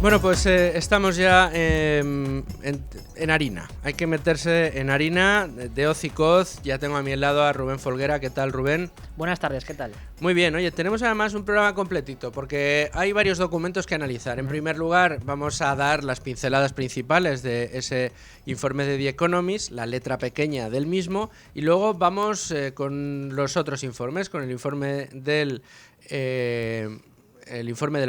Bueno, pues estamos ya en harina. Hay que meterse en harina de hoz y coz. Ya tengo a mi lado a Rubén Folguera. ¿Qué tal, Rubén? Buenas tardes, ¿qué tal? Muy bien, oye, tenemos además un programa completito porque hay varios documentos que analizar. En primer lugar, vamos a dar las pinceladas principales de ese informe de The Economist, la letra pequeña del mismo, y luego vamos con los otros informes, con el informe del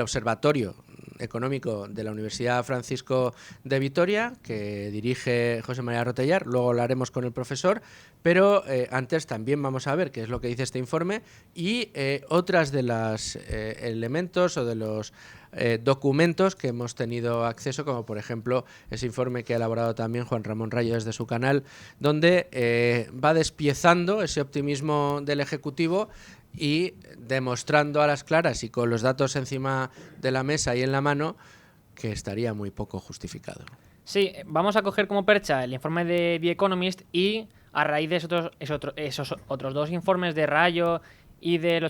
Observatorio Económico de la Universidad Francisco de Vitoria, que dirige José María Rotellar. Luego hablaremos con el profesor, pero antes también vamos a ver qué es lo que dice este informe y otras de los elementos o de los documentos que hemos tenido acceso, como por ejemplo ese informe que ha elaborado también Juan Ramón Rayo desde su canal, donde va despiezando ese optimismo del Ejecutivo y demostrando a las claras y con los datos encima de la mesa y en la mano que estaría muy poco justificado. Sí, vamos a coger como percha el informe de The Economist y a raíz de esos otros dos informes de Rayo y del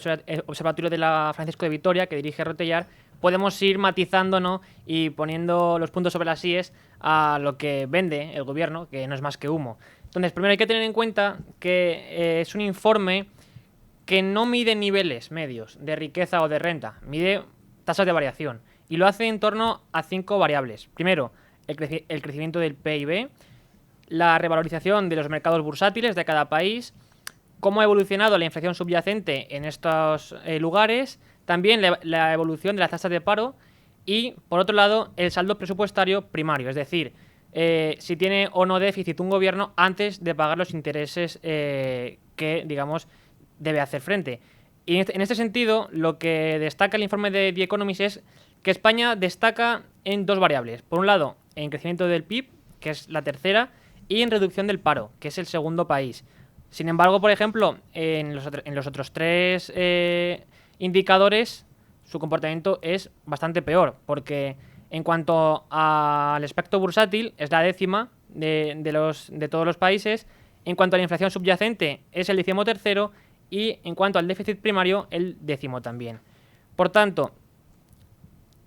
Observatorio de la Francisco de Vitoria, que dirige Rotellar, podemos ir matizando, ¿no?, y poniendo los puntos sobre las íes a lo que vende el gobierno, que no es más que humo. Entonces, primero hay que tener en cuenta que es un informe que no mide niveles medios de riqueza o de renta, mide tasas de variación y lo hace en torno a 5 variables. Primero, el crecimiento del PIB, la revalorización de los mercados bursátiles de cada país, cómo ha evolucionado la inflación subyacente en estos lugares, también la evolución de las tasas de paro y, por otro lado, el saldo presupuestario primario, es decir, si tiene o no déficit un gobierno antes de pagar los intereses que, digamos, debe hacer frente. Y en este sentido, lo que destaca el informe de The Economist es que España destaca en dos variables. Por un lado, en crecimiento del PIB, que es la tercera, y en reducción del paro, que es el segundo país. Sin embargo, por ejemplo, en los otros tres indicadores, su comportamiento es bastante peor, porque en cuanto al aspecto bursátil, es la décima de todos los países. En cuanto a la inflación subyacente, es el 13º. Y en cuanto al déficit primario, el 10º también. Por tanto,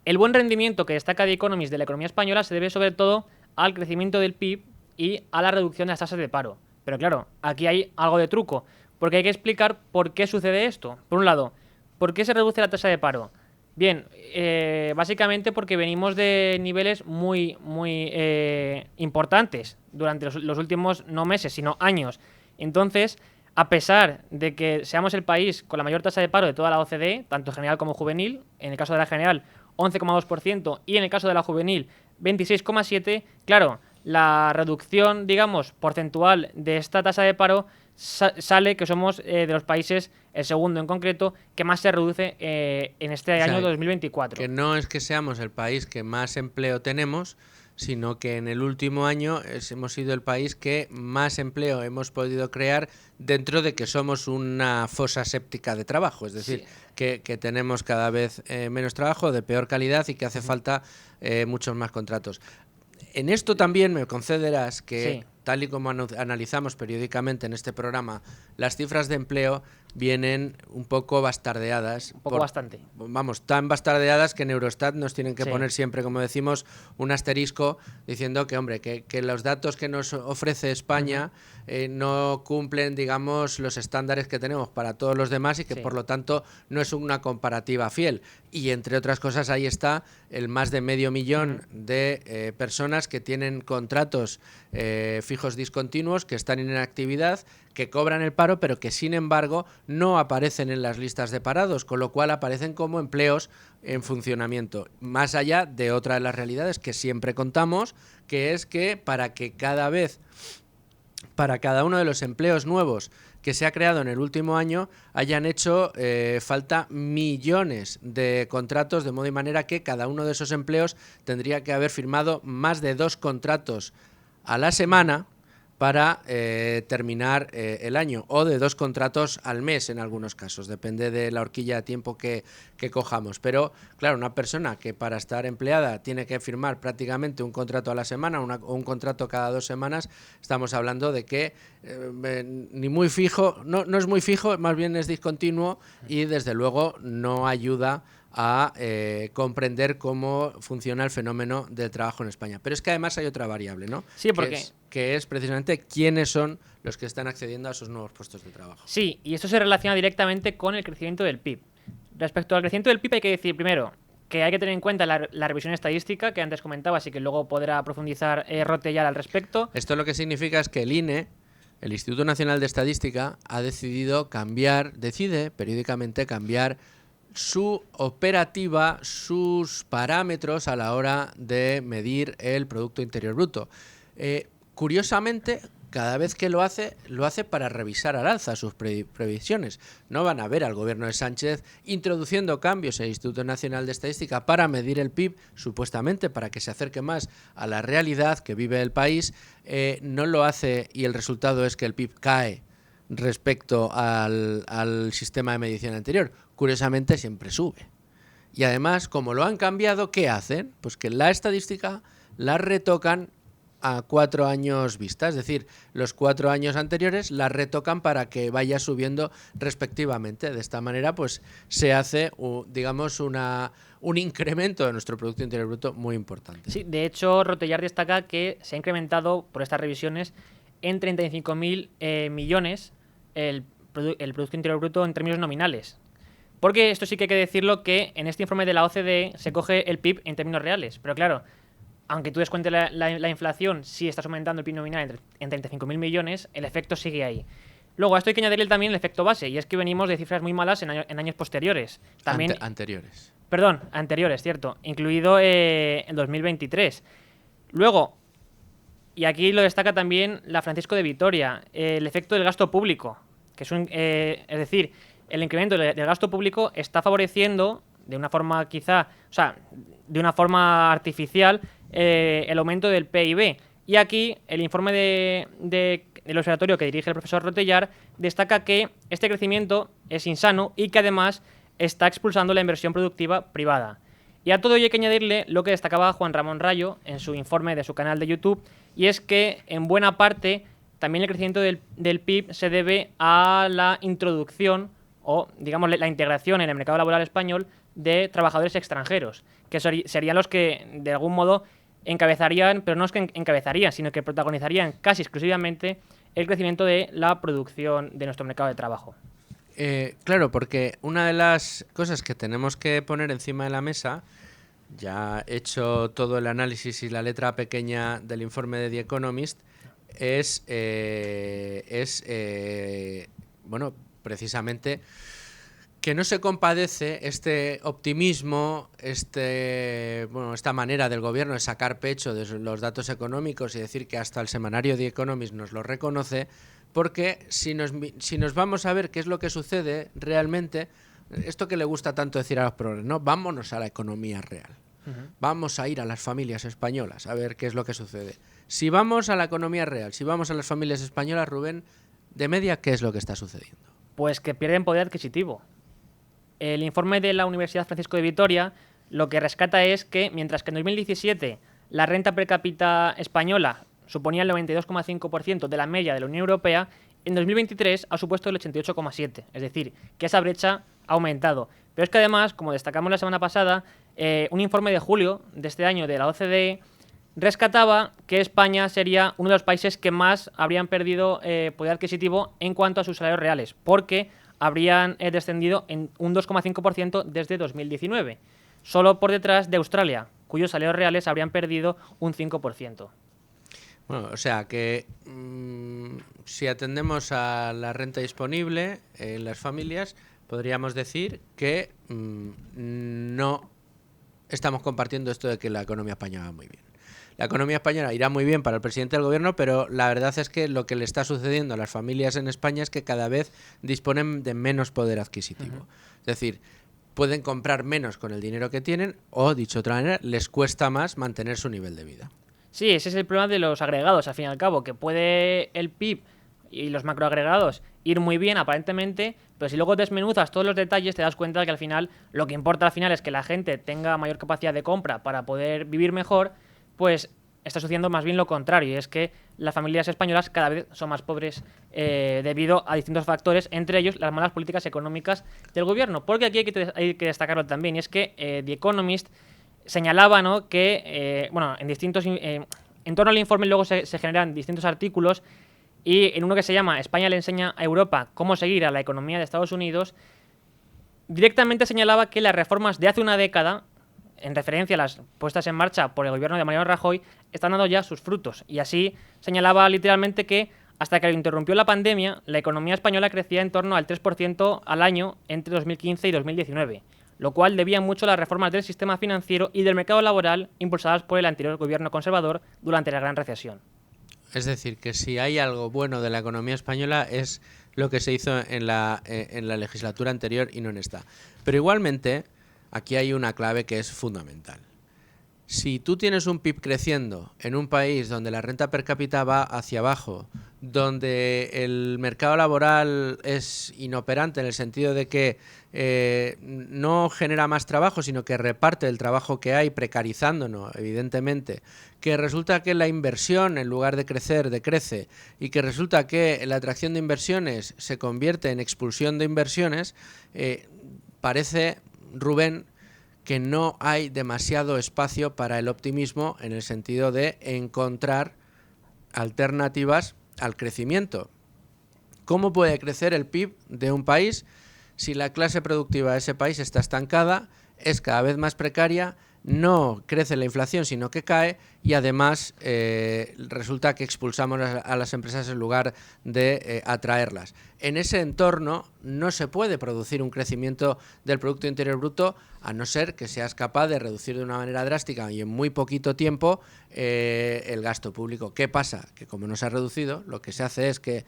el buen rendimiento que destaca The Economist de la economía española se debe sobre todo al crecimiento del PIB y a la reducción de las tasas de paro. Pero claro, aquí hay algo de truco, porque hay que explicar por qué sucede esto. Por un lado, ¿por qué se reduce la tasa de paro? Bien, básicamente porque venimos de niveles muy importantes durante los últimos no meses, sino años. Entonces, a pesar de que seamos el país con la mayor tasa de paro de toda la OCDE, tanto general como juvenil, en el caso de la general 11,2% y en el caso de la juvenil 26,7%, claro, la reducción, digamos, porcentual de esta tasa de paro sale que somos de los países, el segundo en concreto, que más se reduce en este año 2024. Que no es que seamos el país que más empleo tenemos, sino que en el último año hemos sido el país que más empleo hemos podido crear dentro de que somos una fosa séptica de trabajo, es decir, sí, que tenemos cada vez menos trabajo de peor calidad y que hace falta muchos más contratos. En esto también me concederás que, tal y como analizamos periódicamente en este programa, las cifras de empleo vienen un poco bastardeadas. Bastante. Vamos, tan bastardeadas que en Eurostat nos tienen que poner siempre, como decimos, un asterisco diciendo que, hombre, que los datos que nos ofrece España no cumplen, digamos, los estándares que tenemos para todos los demás y que, por lo tanto, no es una comparativa fiel. Y, entre otras cosas, ahí está el más de 500.000 de personas que tienen contratos fijos discontinuos, que están en inactividad, que cobran el paro, pero que sin embargo no aparecen en las listas de parados, con lo cual aparecen como empleos en funcionamiento. Más allá de otra de las realidades que siempre contamos, que es que para cada uno de los empleos nuevos que se ha creado en el último año hayan hecho falta millones de contratos, de modo y manera que cada uno de esos empleos tendría que haber firmado más de 2 contratos a la semana para terminar el año, o de 2 contratos al mes en algunos casos, depende de la horquilla de tiempo que cojamos. Pero claro, una persona que para estar empleada tiene que firmar prácticamente un contrato a la semana o un contrato cada 2 semanas, estamos hablando de que ni muy fijo, no es muy fijo, más bien es discontinuo y desde luego no ayuda a comprender cómo funciona el fenómeno del trabajo en España. Pero es que además hay otra variable, ¿no? Sí, porque... Que es precisamente quiénes son los que están accediendo a esos nuevos puestos de trabajo. Sí, y esto se relaciona directamente con el crecimiento del PIB. Respecto al crecimiento del PIB hay que decir primero que hay que tener en cuenta la revisión estadística que antes comentabas y que luego podrá profundizar Rotellar al respecto. Esto lo que significa es que el INE, el Instituto Nacional de Estadística, ha decidido decide periódicamente cambiar su operativa, sus parámetros a la hora de medir el Producto Interior Bruto. Curiosamente, cada vez que lo hace para revisar al alza sus previsiones. No van a ver al gobierno de Sánchez introduciendo cambios en el Instituto Nacional de Estadística para medir el PIB, supuestamente para que se acerque más a la realidad que vive el país. No lo hace y el resultado es que el PIB cae respecto al sistema de medición anterior. Curiosamente, siempre sube. Y además, como lo han cambiado, ¿qué hacen? Pues que la estadística la retocan a 4 años vista, es decir, los 4 años anteriores la retocan para que vaya subiendo respectivamente. De esta manera, pues se hace, digamos, un incremento de nuestro Producto Interior Bruto muy importante. Sí, de hecho, Rotellar destaca que se ha incrementado por estas revisiones en 35.000 millones el Producto Interior Bruto en términos nominales. Porque esto sí que hay que decirlo, que en este informe de la OCDE se coge el PIB en términos reales, pero claro, aunque tú descuentes la inflación, si estás aumentando el PIB nominal en 35.000 millones, el efecto sigue ahí. Luego, a esto hay que añadirle también el efecto base, y es que venimos de cifras muy malas en años posteriores. También, anteriores. Perdón, anteriores, cierto, incluido el 2023. Luego, y aquí lo destaca también la Francisco de Vitoria, el efecto del gasto público, que es decir, el incremento del gasto público está favoreciendo de una forma de una forma artificial, el aumento del PIB. Y aquí el informe del observatorio que dirige el profesor Rotellar destaca que este crecimiento es insano y que además está expulsando la inversión productiva privada. Y a todo ello hay que añadirle lo que destacaba Juan Ramón Rayo en su informe de su canal de YouTube, y es que en buena parte también el crecimiento del PIB se debe a la introducción o, digamos, la integración en el mercado laboral español de trabajadores extranjeros, que serían los que, de algún modo, encabezarían, pero no es que encabezarían, sino que protagonizarían casi exclusivamente el crecimiento de la producción de nuestro mercado de trabajo. Claro, porque una de las cosas que tenemos que poner encima de la mesa, ya hecho todo el análisis y la letra pequeña del informe de The Economist, es bueno, precisamente que no se compadece este optimismo, esta manera del gobierno de sacar pecho de los datos económicos y decir que hasta el semanario The Economist nos lo reconoce, porque si nos vamos a ver qué es lo que sucede realmente, esto que le gusta tanto decir a los progres, ¿no? Vámonos a la economía real. Vamos a ir a las familias españolas a ver qué es lo que sucede. Si vamos a la economía real, si vamos a las familias españolas, Rubén, de media, ¿qué es lo que está sucediendo? Pues que pierden poder adquisitivo. El informe de la Universidad Francisco de Vitoria lo que rescata es que, mientras que en 2017 la renta per cápita española suponía el 92,5% de la media de la Unión Europea, en 2023 ha supuesto el 88,7%. Es decir, que esa brecha ha aumentado. Pero es que además, como destacamos la semana pasada, un informe de julio de este año de la OCDE rescataba que España sería uno de los países que más habrían perdido poder adquisitivo en cuanto a sus salarios reales, porque habrían descendido en un 2,5% desde 2019, solo por detrás de Australia, cuyos salarios reales habrían perdido un 5%. Bueno, o sea que si atendemos a la renta disponible en las familias, podríamos decir que no estamos compartiendo esto de que la economía española va muy bien. La economía española irá muy bien para el presidente del gobierno, pero la verdad es que lo que le está sucediendo a las familias en España es que cada vez disponen de menos poder adquisitivo. Es decir, pueden comprar menos con el dinero que tienen o, dicho de otra manera, les cuesta más mantener su nivel de vida. Sí, ese es el problema de los agregados, al fin y al cabo, que puede el PIB y los macroagregados ir muy bien aparentemente, pero si luego desmenuzas todos los detalles te das cuenta de que al final lo que importa al final es que la gente tenga mayor capacidad de compra para poder vivir mejor, pues está sucediendo más bien lo contrario, y es que las familias españolas cada vez son más pobres debido a distintos factores, entre ellos las malas políticas económicas del gobierno. Porque aquí hay que destacarlo también, y es que The Economist señalaba, ¿no?, que en torno al informe luego se generan distintos artículos, y en uno que se llama España le enseña a Europa cómo seguir a la economía de Estados Unidos, directamente señalaba que las reformas de hace una década, en referencia a las puestas en marcha por el gobierno de Mariano Rajoy, están dando ya sus frutos. Y así señalaba literalmente que hasta que lo interrumpió la pandemia, la economía española crecía en torno al 3% al año entre 2015 y 2019, lo cual debía mucho a las reformas del sistema financiero y del mercado laboral impulsadas por el anterior gobierno conservador durante la Gran Recesión. Es decir, que si hay algo bueno de la economía española es lo que se hizo en la legislatura anterior y no en esta. Pero igualmente, aquí hay una clave que es fundamental. Si tú tienes un PIB creciendo en un país donde la renta per cápita va hacia abajo, donde el mercado laboral es inoperante en el sentido de que no genera más trabajo, sino que reparte el trabajo que hay, precarizándonos, evidentemente, que resulta que la inversión, en lugar de crecer, decrece, y que resulta que la atracción de inversiones se convierte en expulsión de inversiones, parece, Rubén, que no hay demasiado espacio para el optimismo en el sentido de encontrar alternativas al crecimiento. ¿Cómo puede crecer el PIB de un país si la clase productiva de ese país está estancada, es cada vez más precaria, no crece la inflación sino que cae y además resulta que expulsamos a las empresas en lugar de atraerlas? En ese entorno no se puede producir un crecimiento del Producto Interior Bruto a no ser que seas capaz de reducir de una manera drástica y en muy poquito tiempo el gasto público. ¿Qué pasa? Que como no se ha reducido, lo que se hace es que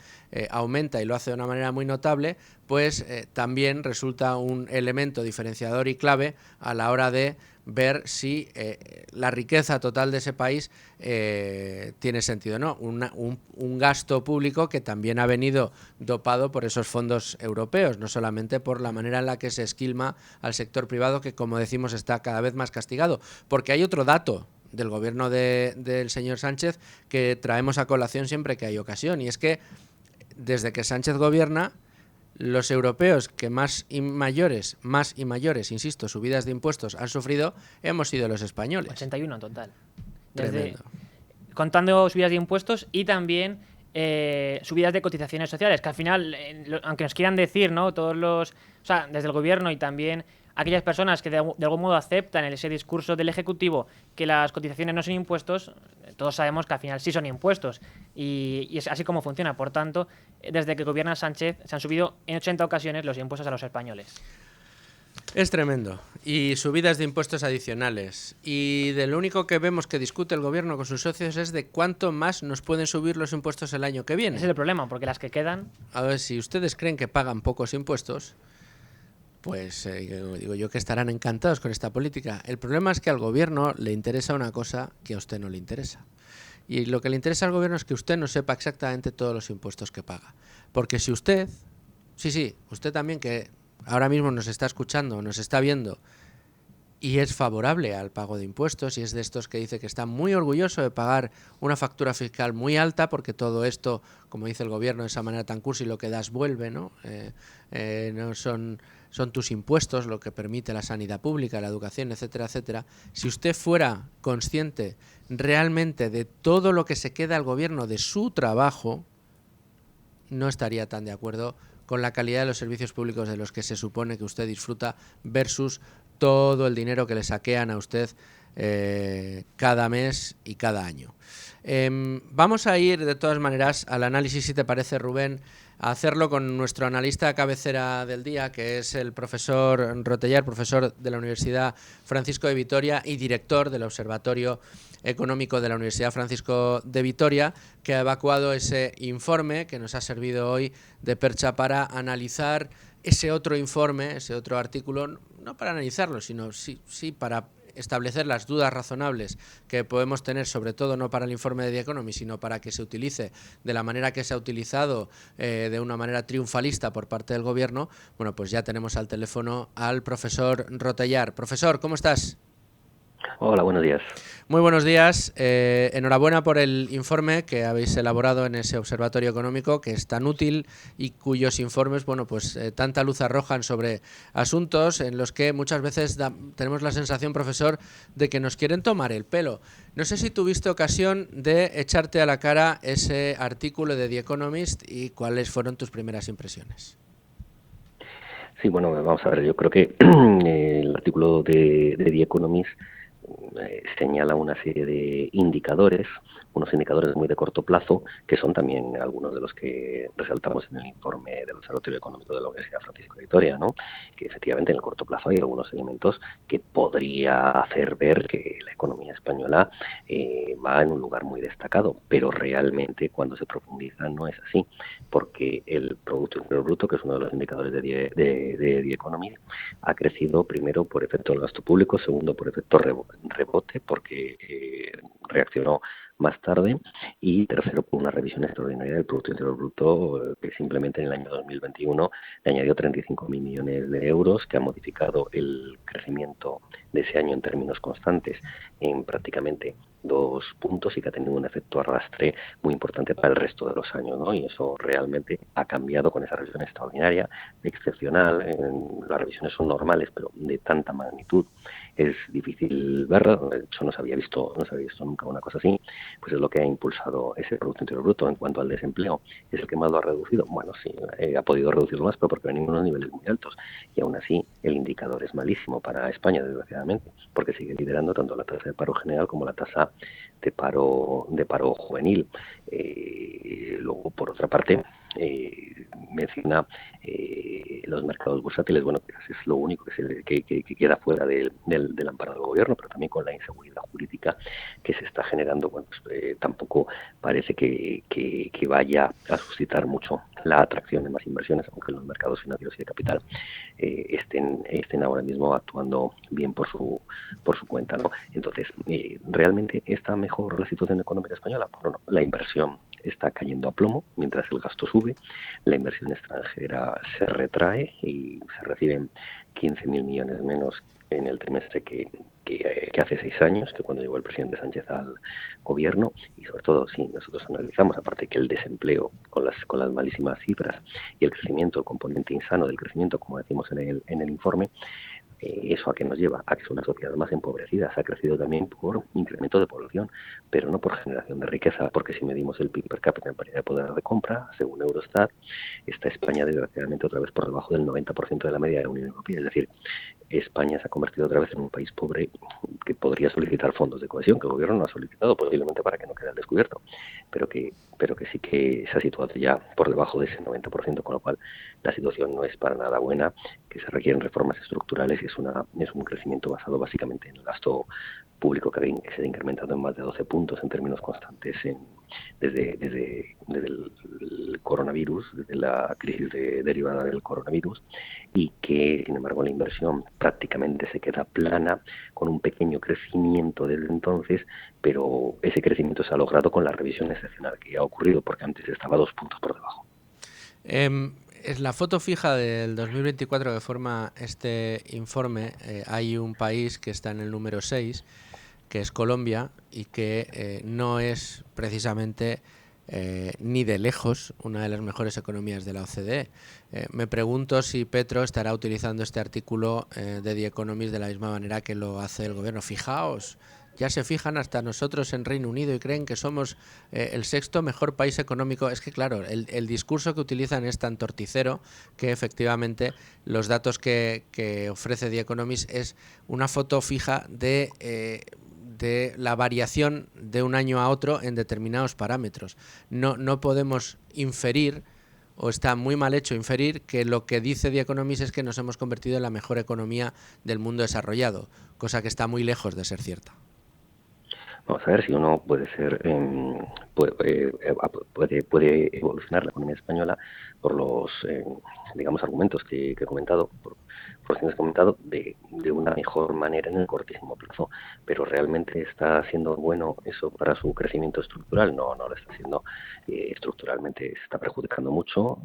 aumenta y lo hace de una manera muy notable, pues también resulta un elemento diferenciador y clave a la hora de ver si la riqueza total de ese país tiene sentido o no. Un gasto público que también ha venido dopado por esos fondos europeos, no solamente por la manera en la que se esquilma al sector privado, que como decimos está cada vez más castigado. Porque hay otro dato del gobierno del señor Sánchez que traemos a colación siempre que hay ocasión, y es que desde que Sánchez gobierna, los europeos que más y mayores, insisto, subidas de impuestos han sufrido, hemos sido los españoles. 81 en total. Contando subidas de impuestos y también subidas de cotizaciones sociales, que al final, aunque nos quieran decir, ¿no?, desde el gobierno y también aquellas personas que de algún modo aceptan ese discurso del Ejecutivo que las cotizaciones no son impuestos, todos sabemos que al final sí son impuestos y es así como funciona. Por tanto, desde que gobierna Sánchez se han subido en 80 ocasiones los impuestos a los españoles. Es tremendo. Y subidas de impuestos adicionales. Y de lo único que vemos que discute el gobierno con sus socios es de cuánto más nos pueden subir los impuestos el año que viene. Ese es el problema, porque las que quedan... A ver, si ustedes creen que pagan pocos impuestos, pues digo yo que estarán encantados con esta política. El problema es que al gobierno le interesa una cosa que a usted no le interesa. Y lo que le interesa al gobierno es que usted no sepa exactamente todos los impuestos que paga. Porque si usted, usted también, que ahora mismo nos está escuchando, nos está viendo y es favorable al pago de impuestos y es de estos que dice que está muy orgulloso de pagar una factura fiscal muy alta, porque todo esto, como dice el gobierno de esa manera tan cursi, lo que das vuelve, ¿no? No son tus impuestos lo que permite la sanidad pública, la educación, etcétera, etcétera. Si usted fuera consciente realmente de todo lo que se queda al gobierno de su trabajo, no estaría tan de acuerdo con la calidad de los servicios públicos de los que se supone que usted disfruta versus todo el dinero que le saquean a usted cada mes y cada año. Vamos a ir de todas maneras al análisis, si te parece, Rubén, a hacerlo con nuestro analista cabecera del día, que es el profesor Rotellar, profesor de la Universidad Francisco de Vitoria y director del Observatorio Económico de la Universidad Francisco de Vitoria, que ha evacuado ese informe que nos ha servido hoy de percha para analizar ese otro informe, ese otro artículo, no para analizarlo, sino sí para establecer las dudas razonables que podemos tener, sobre todo no para el informe de The Economist, sino para que se utilice de la manera que se ha utilizado, de una manera triunfalista por parte del gobierno. Bueno, pues ya tenemos al teléfono al profesor Rotellar. Profesor, ¿cómo estás? Hola, buenos días. Muy buenos días. Enhorabuena por el informe que habéis elaborado en ese observatorio económico, que es tan útil y cuyos informes, bueno, pues tanta luz arrojan sobre asuntos en los que muchas veces tenemos la sensación, profesor, de que nos quieren tomar el pelo. No sé si tuviste ocasión de echarte a la cara ese artículo de The Economist y cuáles fueron tus primeras impresiones. Sí, bueno, vamos a ver, yo creo que el artículo de The Economist señala una serie de indicadores, unos indicadores muy de corto plazo, que son también algunos de los que resaltamos en el informe del Observatorio Económico de la Universidad Francisco de Vitoria, ¿no? Que efectivamente en el corto plazo hay algunos elementos que podría hacer ver que la economía española va en un lugar muy destacado, pero realmente cuando se profundiza no es así, porque el Producto Interior Bruto, que es uno de los indicadores de The Economist, ha crecido primero por efecto del gasto público, segundo por efecto rebote, porque reaccionó más tarde, y tercero por una revisión extraordinaria del Producto Interior Bruto que simplemente en el año 2021 le añadió 35.000 millones de euros, que ha modificado el crecimiento de ese año en términos constantes en prácticamente 2 puntos y que ha tenido un efecto arrastre muy importante para el resto de los años, ¿no? Y eso realmente ha cambiado con esa revisión extraordinaria, excepcional. Las revisiones son normales, pero de tanta magnitud es difícil verlo. De hecho, no se había visto nunca una cosa así. Pues es lo que ha impulsado ese Producto Interior Bruto. En cuanto al desempleo, ¿es el que más lo ha reducido? Bueno, sí, ha podido reducirlo más, pero porque venimos a unos niveles muy altos. Y aún así, el indicador es malísimo para España, desgraciadamente, porque sigue liderando tanto la tasa de paro general como la tasa de paro juvenil. Luego, por otra parte, menciona los mercados bursátiles. Bueno, es lo único que queda fuera del amparo del gobierno, pero también con la inseguridad jurídica que se está generando. Bueno, pues, tampoco parece que vaya a suscitar mucho la atracción de más inversiones, aunque los mercados financieros y de capital estén ahora mismo actuando bien por su cuenta, ¿no? Entonces, ¿realmente está mejor la situación económica española? Bueno, no, la inversión está cayendo a plomo mientras el gasto sube, la inversión extranjera se retrae y se reciben 15.000 millones menos en el trimestre que hace 6 años, que cuando llegó el presidente Sánchez al gobierno. Y sobre todo, si nosotros analizamos, aparte que el desempleo con las malísimas cifras y el crecimiento, el componente insano del crecimiento, como decimos en el informe, ¿eso a qué nos lleva? A que es una sociedad más empobrecida. Se ha crecido también por incremento de población, pero no por generación de riqueza, porque si medimos el PIB per cápita en paridad de poder de compra, según Eurostat, está España desgraciadamente otra vez por debajo del 90% de la media de la Unión Europea. Es decir, España se ha convertido otra vez en un país pobre que podría solicitar fondos de cohesión, que el gobierno no ha solicitado, posiblemente para que no quede al descubierto, pero que sí que se ha situado ya por debajo de ese 90%, con lo cual la situación no es para nada buena, que se requieren reformas estructurales y es un crecimiento basado básicamente en el gasto público que se ha incrementado en más de 12 puntos en términos constantes desde el coronavirus, desde la crisis derivada del coronavirus, y que, sin embargo, la inversión prácticamente se queda plana, con un pequeño crecimiento desde entonces, pero ese crecimiento se ha logrado con la revisión excepcional que ha ocurrido, porque antes estaba 2 puntos por debajo. Es la foto fija del 2024 que forma este informe. Hay un país que está en el número 6, que es Colombia, y que no es precisamente ni de lejos una de las mejores economías de la OCDE. Me pregunto si Petro estará utilizando este artículo de The Economist de la misma manera que lo hace el gobierno. Fijaos, ya se fijan hasta nosotros en Reino Unido y creen que somos el 6º mejor país económico. Es que, claro, el discurso que utilizan es tan torticero que efectivamente los datos que ofrece The Economist es una foto fija de la variación de un año a otro en determinados parámetros. No podemos inferir, o está muy mal hecho inferir, que lo que dice The Economist es que nos hemos convertido en la mejor economía del mundo desarrollado, cosa que está muy lejos de ser cierta. Vamos a ver si uno puede puede evolucionar la economía española por los digamos argumentos que he comentado, por cuestiones que he comentado, de una mejor manera en el cortísimo plazo. Pero realmente está siendo bueno eso para su crecimiento estructural. No lo está haciendo. Estructuralmente se está perjudicando mucho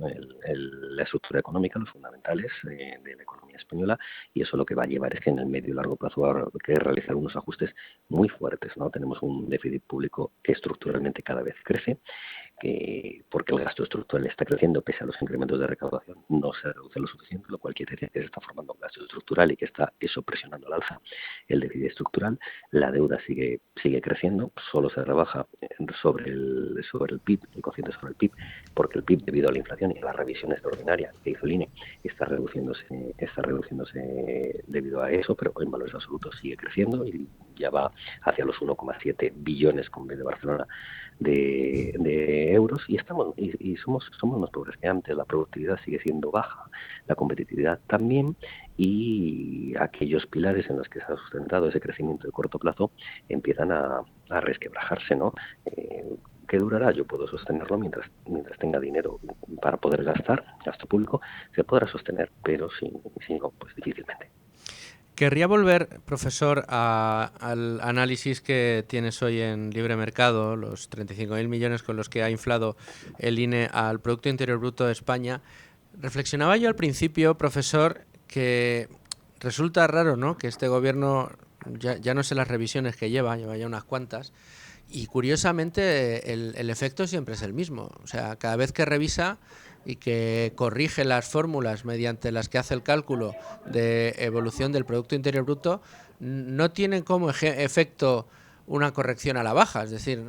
la estructura económica, los fundamentales de la economía española, y eso lo que va a llevar es que en el medio y largo plazo va a haber que realizar unos ajustes muy fuertes, ¿no? Tenemos un déficit público que estructuralmente cada vez crece, porque el gasto estructural está creciendo pese a los incrementos de recaudación, no se reduce lo suficiente, lo cual quiere decir que se está formando un gasto estructural y que está eso presionando al alza el déficit estructural. La deuda sigue creciendo, solo se rebaja sobre el PIB, el cociente sobre el PIB, porque el PIB, debido a la inflación y a la revisión extraordinaria que hizo el INE, está reduciéndose debido a eso, pero en valores absolutos sigue creciendo y ya va hacia los 1,7 billones con B de Barcelona de euros, y somos más pobres que antes. La productividad sigue siendo baja, la competitividad también, y aquellos pilares en los que se ha sustentado ese crecimiento de corto plazo empiezan a resquebrajarse, ¿no? ¿Qué durará? Yo puedo sostenerlo mientras tenga dinero para poder gastar, gasto público, se podrá sostener, pero si no, pues difícilmente. Querría volver, profesor, al análisis que tienes hoy en Libre Mercado, los 35.000 millones con los que ha inflado el INE al Producto Interior Bruto de España. Reflexionaba yo al principio, profesor, que resulta raro, ¿no?, que este gobierno, ya no sé las revisiones que lleva ya unas cuantas, y curiosamente el efecto siempre es el mismo. O sea, cada vez que revisa y que corrige las fórmulas mediante las que hace el cálculo de evolución del Producto Interior Bruto, no tienen como efecto una corrección a la baja. Es decir,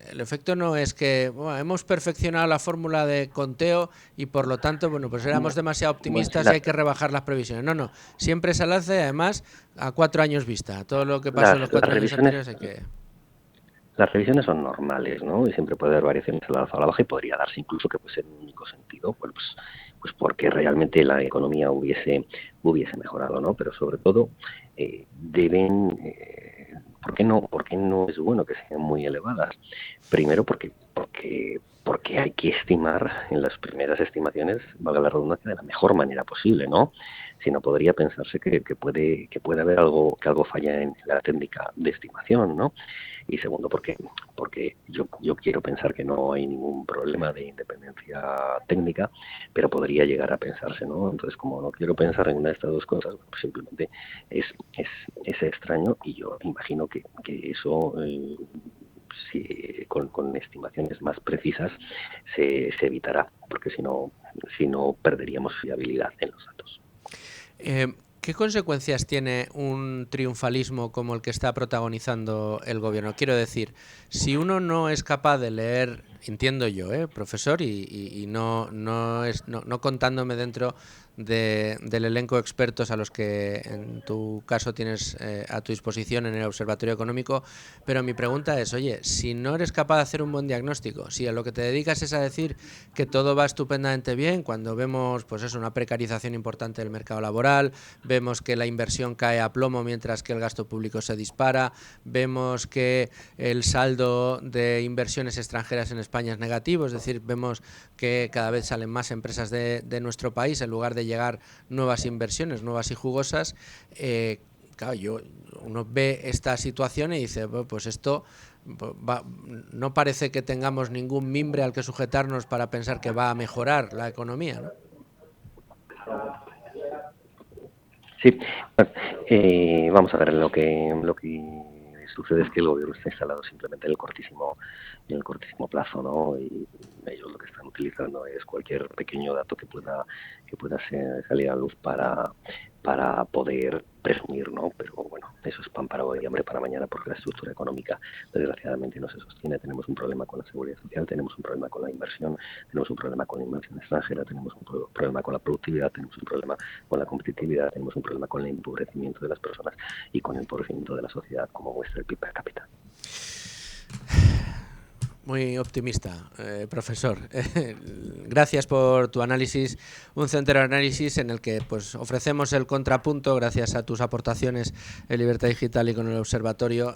el efecto no es que hemos perfeccionado la fórmula de conteo y por lo tanto, pues éramos demasiado optimistas y hay que rebajar las previsiones. No, siempre es al alza y además a 4 años vista. Todo lo que pasó en los 4 años anteriores hay que... Las revisiones son normales, ¿no? Y siempre puede haber variaciones a la alza o a la baja, y podría darse incluso que fuese en un único sentido, pues porque realmente la economía hubiese mejorado, ¿no? Pero sobre todo ¿por qué no es bueno que sean muy elevadas? Primero porque hay que estimar en las primeras estimaciones, valga la redundancia, de la mejor manera posible, ¿no? Si no, podría pensarse que puede haber algo falla en la técnica de estimación, ¿no? Y segundo, porque yo quiero pensar que no hay ningún problema de independencia técnica, pero podría llegar a pensarse, ¿no? Entonces, como no quiero pensar en una de estas dos cosas, pues simplemente es extraño, y yo imagino que eso si con estimaciones más precisas se evitará, porque si no perderíamos fiabilidad en los datos. ¿Qué consecuencias tiene un triunfalismo como el que está protagonizando el gobierno? Quiero decir, si uno no es capaz de leer, entiendo yo, profesor, y no contándome dentro del elenco de expertos a los que en tu caso tienes a tu disposición en el Observatorio Económico, pero mi pregunta es, oye, si no eres capaz de hacer un buen diagnóstico, si a lo que te dedicas es a decir que todo va estupendamente bien, cuando vemos una precarización importante del mercado laboral, vemos que la inversión cae a plomo mientras que el gasto público se dispara, vemos que el saldo de inversiones extranjeras en España es negativo, es decir, vemos que cada vez salen más empresas de nuestro país en lugar de llegar nuevas inversiones, nuevas y jugosas. Claro, uno ve esta situación y dice, pues esto no parece que tengamos ningún mimbre al que sujetarnos para pensar que va a mejorar la economía, ¿no? Sí, vamos a ver, lo que sucede es que el gobierno está instalado simplemente en el cortísimo plazo, ¿no? Y ellos lo que están utilizando es cualquier pequeño dato que pueda salir a luz para poder presumir, ¿no? Pero bueno, eso es pan para hoy y hambre para mañana, porque la estructura económica desgraciadamente no se sostiene. Tenemos un problema con la seguridad social, tenemos un problema con la inversión, tenemos un problema con la inversión extranjera, tenemos un problema con la productividad, tenemos un problema con la competitividad, tenemos un problema con el empobrecimiento de las personas y con el empobrecimiento de la sociedad, como muestra el PIB per cápita. Muy optimista, profesor. Gracias por tu análisis, un centro de análisis en el que pues ofrecemos el contrapunto gracias a tus aportaciones en Libertad Digital y con el Observatorio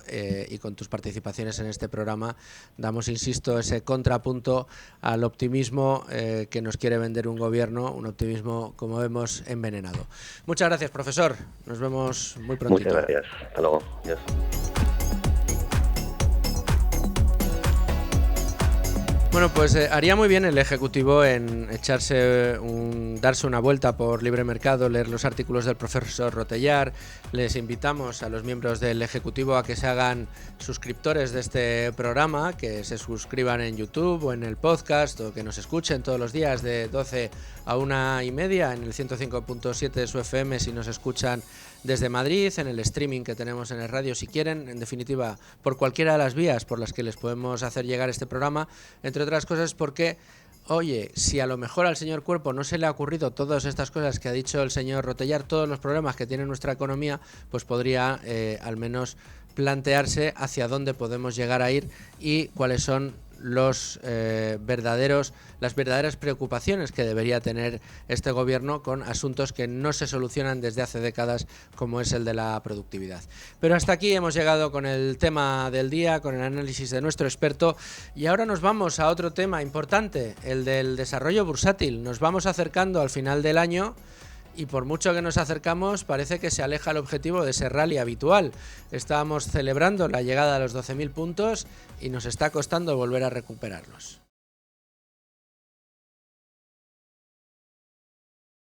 y con tus participaciones en este programa. Damos, insisto, ese contrapunto al optimismo que nos quiere vender un gobierno, un optimismo, como vemos, envenenado. Muchas gracias, profesor. Nos vemos muy prontito. Muchas gracias. Hasta luego. Adiós. Bueno, pues haría muy bien el Ejecutivo en darse una vuelta por Libre Mercado, leer los artículos del profesor Rotellar. Les invitamos a los miembros del Ejecutivo a que se hagan suscriptores de este programa, que se suscriban en YouTube o en el podcast, o que nos escuchen todos los días de 12 a 1:30 en el 105.7 de su FM si nos escuchan desde Madrid, en el streaming que tenemos en el radio, si quieren, en definitiva, por cualquiera de las vías por las que les podemos hacer llegar este programa, entre otras cosas porque, oye, si a lo mejor al señor Cuerpo no se le ha ocurrido todas estas cosas que ha dicho el señor Rotellar, todos los problemas que tiene nuestra economía, pues podría al menos plantearse hacia dónde podemos llegar a ir y cuáles son las verdaderas preocupaciones que debería tener este gobierno con asuntos que no se solucionan desde hace décadas, como es el de la productividad. Pero hasta aquí hemos llegado con el tema del día, con el análisis de nuestro experto, y ahora nos vamos a otro tema importante, el del desarrollo bursátil. Nos vamos acercando al final del año y por mucho que nos acercamos parece que se aleja el objetivo de ese rally habitual. Estábamos celebrando la llegada a los 12.000 puntos y nos está costando volver a recuperarlos.